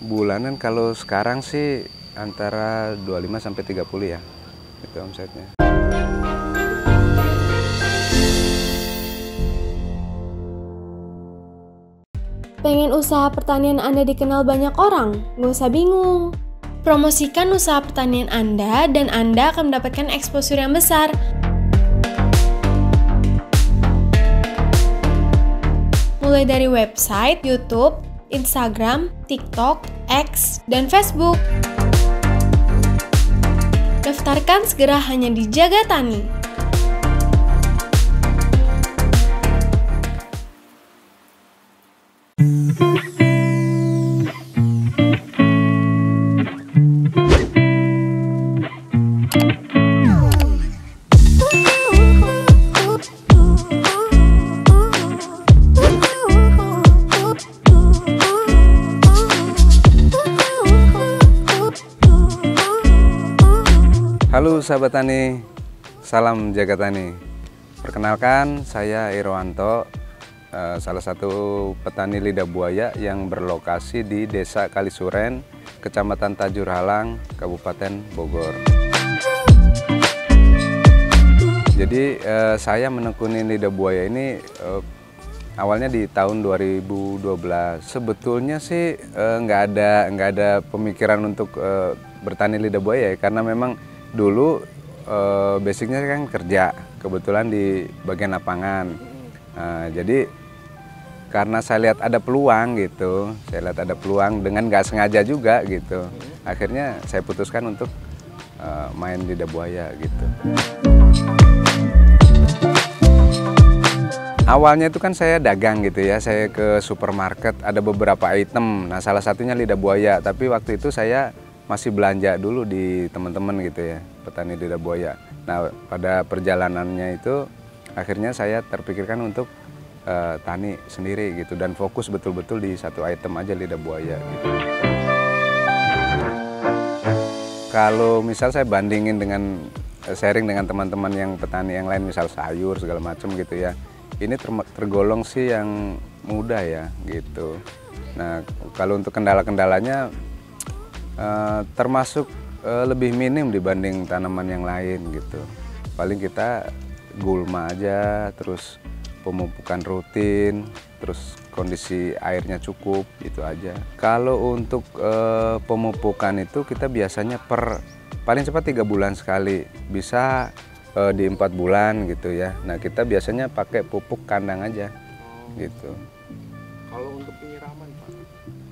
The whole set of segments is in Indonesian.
Bulanan kalau sekarang sih antara 25 sampai 30 ya, itu omsetnya. Pengen usaha pertanian Anda dikenal banyak orang? Nggak usah bingung. Promosikan usaha pertanian Anda dan Anda akan mendapatkan exposure yang besar. Mulai dari website, YouTube, Instagram, TikTok, X, dan Facebook. Daftarkan segera hanya di Jaga Tani. Halo sahabat tani, salam Jaga Tani. Perkenalkan, saya Irwanto, salah satu petani lidah buaya yang berlokasi di Desa Kalisuren, Kecamatan Tajur Halang, Kabupaten Bogor. Jadi saya menekuni lidah buaya ini awalnya di tahun 2012. Sebetulnya sih nggak ada pemikiran untuk bertani lidah buaya ya, karena memang dulu basicnya kan kerja, kebetulan di bagian lapangan. Jadi karena saya lihat ada peluang gitu, dengan nggak sengaja juga gitu. Akhirnya saya putuskan untuk main lidah buaya gitu. Awalnya itu kan saya dagang gitu ya, saya ke supermarket ada beberapa item. Nah salah satunya lidah buaya, tapi waktu itu saya masih belanja dulu di teman-teman gitu ya, petani lidah buaya. Nah pada perjalanannya itu akhirnya saya terpikirkan untuk tani sendiri gitu dan fokus betul-betul di satu item aja lidah buaya gitu. Kalau misal saya bandingin dengan sharing dengan teman-teman yang petani yang lain, misal sayur segala macam gitu ya, ini tergolong sih yang mudah ya gitu. Nah kalau untuk kendala-kendalanya termasuk lebih minim dibanding tanaman yang lain gitu. Paling kita gulma aja, terus pemupukan rutin, terus kondisi airnya cukup, itu aja. Kalau untuk pemupukan itu kita biasanya paling cepat 3 bulan sekali, bisa di 4 bulan gitu ya. Nah kita biasanya pakai pupuk kandang aja gitu. Kalau untuk penyiraman Pak?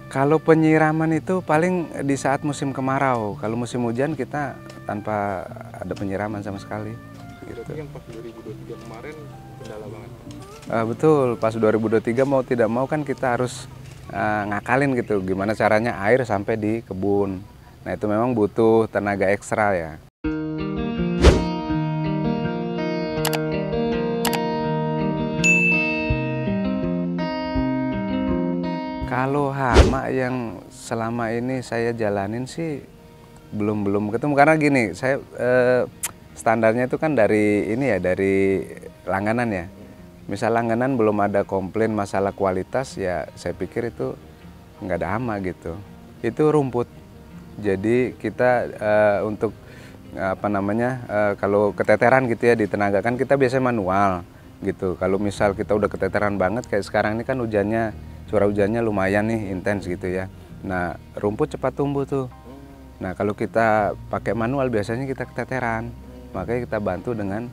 Kalau penyiraman itu paling di saat musim kemarau. Kalau musim hujan kita tanpa ada penyiraman sama sekali. Gitu. Yang pas 2023 kemarin kendala banget Pak? Betul, pas 2023 mau tidak mau kan kita harus ngakalin gitu. Gimana caranya air sampai di kebun. Nah itu memang butuh tenaga ekstra ya. Kalau hama yang selama ini saya jalanin sih belum ketemu, karena gini, saya standarnya itu kan dari ini ya, dari langganan ya. Misal langganan belum ada komplain masalah kualitas ya, saya pikir itu nggak ada hama gitu. Itu rumput. Jadi kita untuk apa namanya, kalau keteteran gitu ya ditenagakan, kita biasanya manual gitu. Kalau misal kita udah keteteran banget kayak sekarang ini kan hujannya, curah hujannya lumayan nih intens gitu ya. Nah rumput cepat tumbuh tuh. Nah kalau kita pakai manual biasanya kita keteteran, makanya kita bantu dengan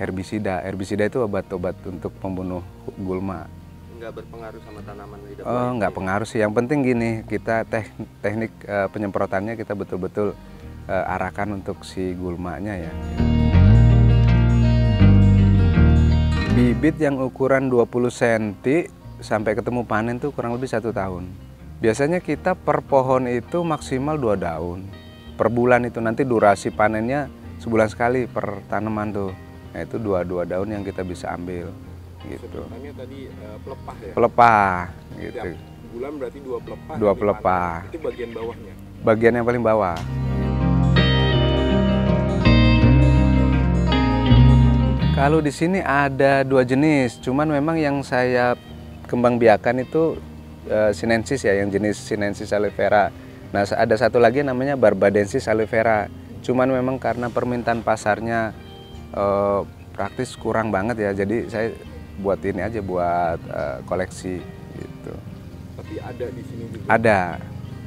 herbisida. Herbisida itu obat-obat untuk pembunuh gulma. Nggak berpengaruh sama tanaman lidah buaya? Oh nggak pengaruh sih, yang penting gini, kita teknik penyemprotannya kita betul-betul arahkan untuk si gulmanya ya. Bibit yang ukuran 20 cm sampai ketemu panen tuh kurang lebih 1 tahun. Biasanya kita per pohon itu maksimal 2 daun. Per bulan itu nanti durasi panennya sebulan sekali per tanaman tuh. Nah itu 2 daun yang kita bisa ambil gitu. Sebutannya tadi pelepah ya? Pelepah gitu. Tiap bulan berarti 2 pelepah? 2 pelepah. Itu bagian bawahnya? Bagian yang paling bawah. Kalau di sini ada 2 jenis, cuman memang yang saya kembang biakan itu sinensis ya, yang jenis Sinensis aloe vera. Nah, ada satu lagi namanya Barbadensis aloe vera. Cuman memang karena permintaan pasarnya praktis kurang banget ya, jadi saya buat ini aja, buat koleksi gitu. Tapi ada di sini juga. Ada.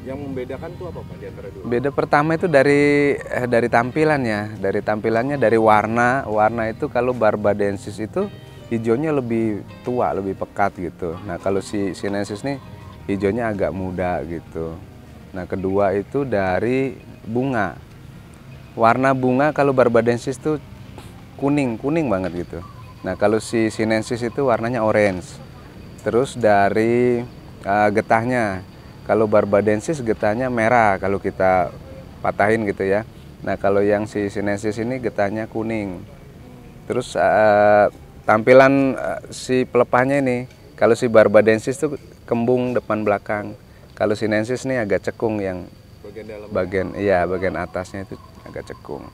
Yang membedakan tuh apa Pak di antara dua? Beda pertama itu dari tampilannya, dari warna. Warna itu kalau Barbadensis itu hijaunya lebih tua, lebih pekat gitu. Nah, kalau si Sinensis nih hijaunya agak muda gitu. Nah, kedua itu dari bunga. Warna bunga kalau Barbadensis tuh kuning banget gitu. Nah, kalau si Sinensis itu warnanya orange. Terus dari getahnya, kalau Barbadensis getahnya merah kalau kita patahin gitu ya. Nah, kalau yang si Sinensis ini getahnya kuning. Terus tampilan si pelepahnya ini, kalau si Barbadensis tuh kembung depan belakang. Kalau Sinensis ini agak cekung, yang Bagian dalam. bagian atasnya itu agak cekung.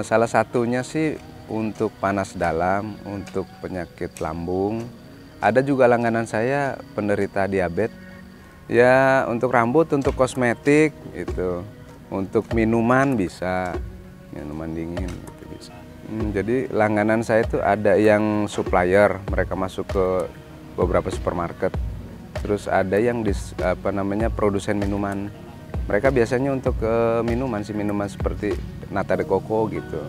Salah satunya sih untuk panas dalam, untuk penyakit lambung. Ada juga langganan saya penderita diabetes. Ya, untuk rambut, untuk kosmetik itu. Untuk minuman bisa, minuman dingin gitu bisa. Jadi langganan saya itu ada yang supplier, mereka masuk ke beberapa supermarket. Terus ada yang produsen minuman. Mereka biasanya untuk minuman seperti Nata de Coco gitu.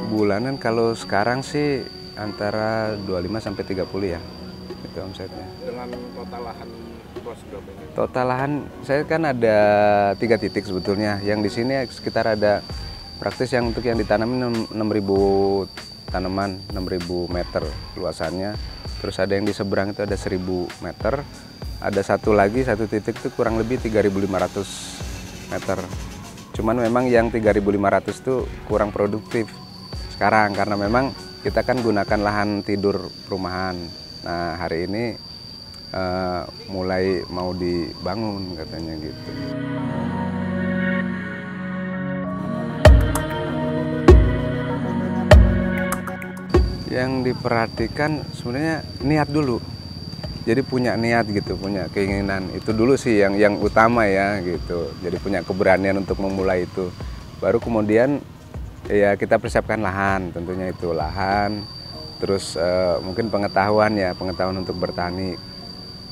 Bulanan kalau sekarang sih antara 25 sampai 30 ya. Itu omsetnya. Dengan total lahan luas berapa ini? Total lahan saya kan ada 3 titik sebetulnya. Yang di sini sekitar ada praktis yang untuk yang ditanamin 6.000 tanaman, 6.000 meter luasannya. Terus ada yang di seberang itu ada 1.000 meter. Ada satu titik itu kurang lebih 3.500 meter. Cuman memang yang 3.500 itu kurang produktif sekarang karena memang kita kan gunakan lahan tidur perumahan. Nah, hari ini mulai mau dibangun katanya gitu. Yang diperhatikan sebenarnya niat dulu. Jadi punya niat gitu, punya keinginan. Itu dulu sih yang utama ya gitu. Jadi punya keberanian untuk memulai itu. Baru kemudian ya kita persiapkan lahan, tentunya itu lahan. Terus mungkin pengetahuan untuk bertani.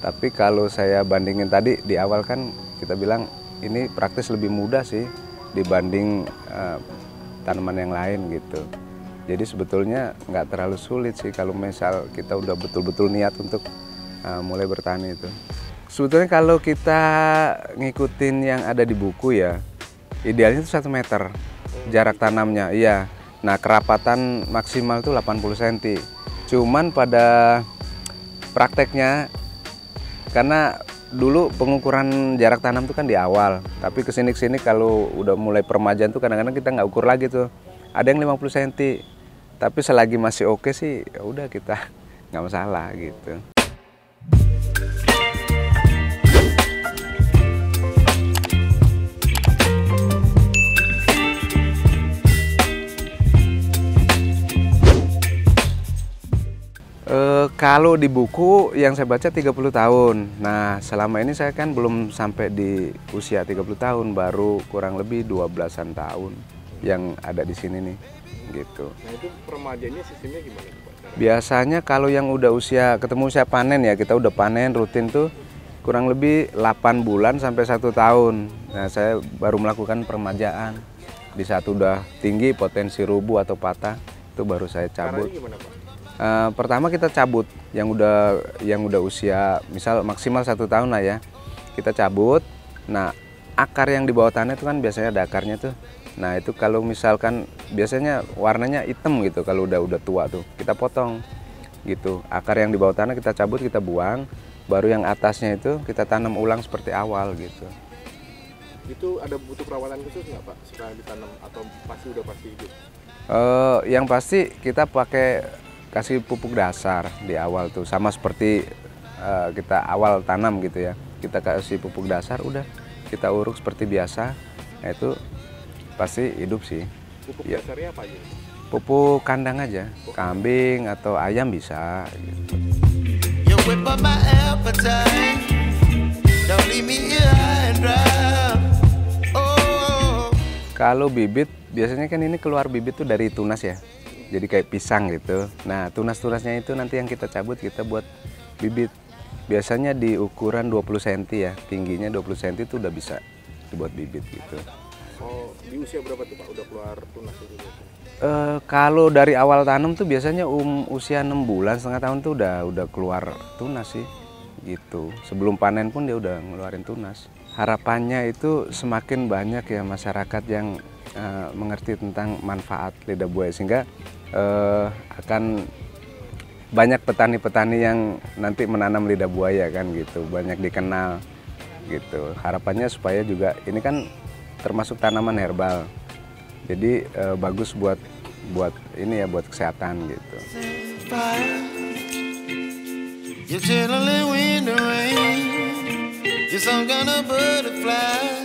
Tapi kalau saya bandingin tadi di awal kan kita bilang ini praktis lebih mudah sih dibanding tanaman yang lain gitu. Jadi sebetulnya nggak terlalu sulit sih kalau misal kita udah betul-betul niat untuk mulai bertani itu. Sebetulnya kalau kita ngikutin yang ada di buku ya, idealnya itu 1 meter jarak tanamnya. Iya. Nah, kerapatan maksimal itu 80 cm. Cuman pada prakteknya, karena dulu pengukuran jarak tanam itu kan di awal, tapi kesini kalau udah mulai peremajaan tuh kadang-kadang kita nggak ukur lagi tuh. Ada yang 50 cm. Tapi selagi masih oke sih, ya udah kita nggak masalah gitu. Kalau di buku yang saya baca 30 tahun. Nah, selama ini saya kan belum sampai di usia 30 tahun, baru kurang lebih 12-an tahun yang ada di sini nih. Gitu. Nah, itu peremajanya sistemnya gimana Pak? Biasanya kalau yang udah ketemu usia panen ya, kita udah panen rutin tuh kurang lebih 8 bulan sampai 1 tahun. Nah, saya baru melakukan peremajaan. Di saat udah tinggi potensi rubuh atau patah, itu baru saya cabut. Caranya gimana Pak? Pertama kita cabut yang udah usia misal maksimal 1 tahun lah ya, kita cabut. Nah, akar yang di bawah tanah itu kan biasanya ada akarnya tuh. Nah, itu kalau misalkan biasanya warnanya hitam gitu kalau udah tua tuh, kita potong gitu. Akar yang di bawah tanah kita cabut, kita buang, baru yang atasnya itu kita tanam ulang seperti awal gitu. Itu ada butuh perawatan khusus nggak Pak setelah ditanam atau udah pasti hidup? Yang pasti kita kasih pupuk dasar di awal tuh, sama seperti kita awal tanam gitu ya, kita kasih pupuk dasar, udah kita uruk seperti biasa, nah itu pasti hidup sih. Pupuk Ya. dasarnya apa aja? Pupuk kandang aja, kambing atau ayam bisa gitu. You whip up my appetite. Don't leave me here high and dry. Oh. Kalau bibit, biasanya kan ini keluar bibit tuh dari tunas ya, jadi kayak pisang gitu. Nah, tunas-tunasnya itu nanti yang kita cabut, kita buat bibit. Biasanya di ukuran 20 cm ya, tingginya 20 cm itu udah bisa dibuat bibit gitu. Oh, di usia berapa tuh Pak udah keluar tunas itu biasanya? Kalau dari awal tanam tuh biasanya usia 6 bulan, setengah tahun tuh udah keluar tunas sih gitu. Sebelum panen pun dia udah ngeluarin tunas. Harapannya itu semakin banyak ya masyarakat yang mengerti tentang manfaat lidah buaya, sehingga akan banyak petani-petani yang nanti menanam lidah buaya kan gitu, banyak dikenal gitu. Harapannya supaya juga ini kan termasuk tanaman herbal, jadi bagus buat ini ya, buat kesehatan gitu. You're chilling in the rain. You're some kind of butterfly.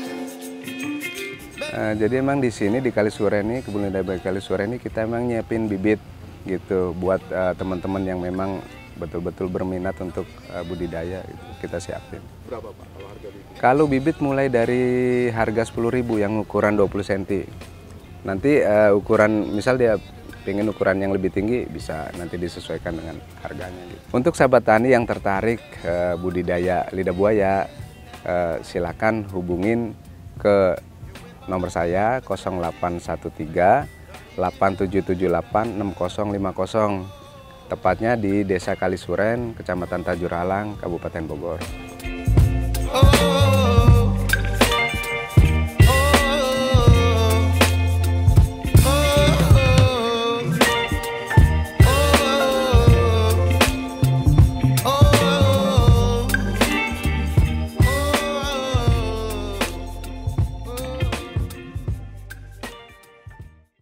Jadi emang di sini di Kalisureni, kebun lidah buaya Kalisureni, kita emang nyiapin bibit gitu buat teman-teman yang memang betul-betul berminat untuk budidaya gitu, kita siapin. Berapa Pak kalau harga bibit? Kalau bibit mulai dari harga 10.000 yang ukuran 20 cm. Nanti ukuran, misal dia pengen ukuran yang lebih tinggi, bisa nanti disesuaikan dengan harganya gitu. Untuk sahabat tani yang tertarik budidaya lidah buaya, silakan hubungin ke nomor saya 0813 8778 6050, tepatnya di Desa Kalisuren, Kecamatan Tajuralang, Kabupaten Bogor. Oh.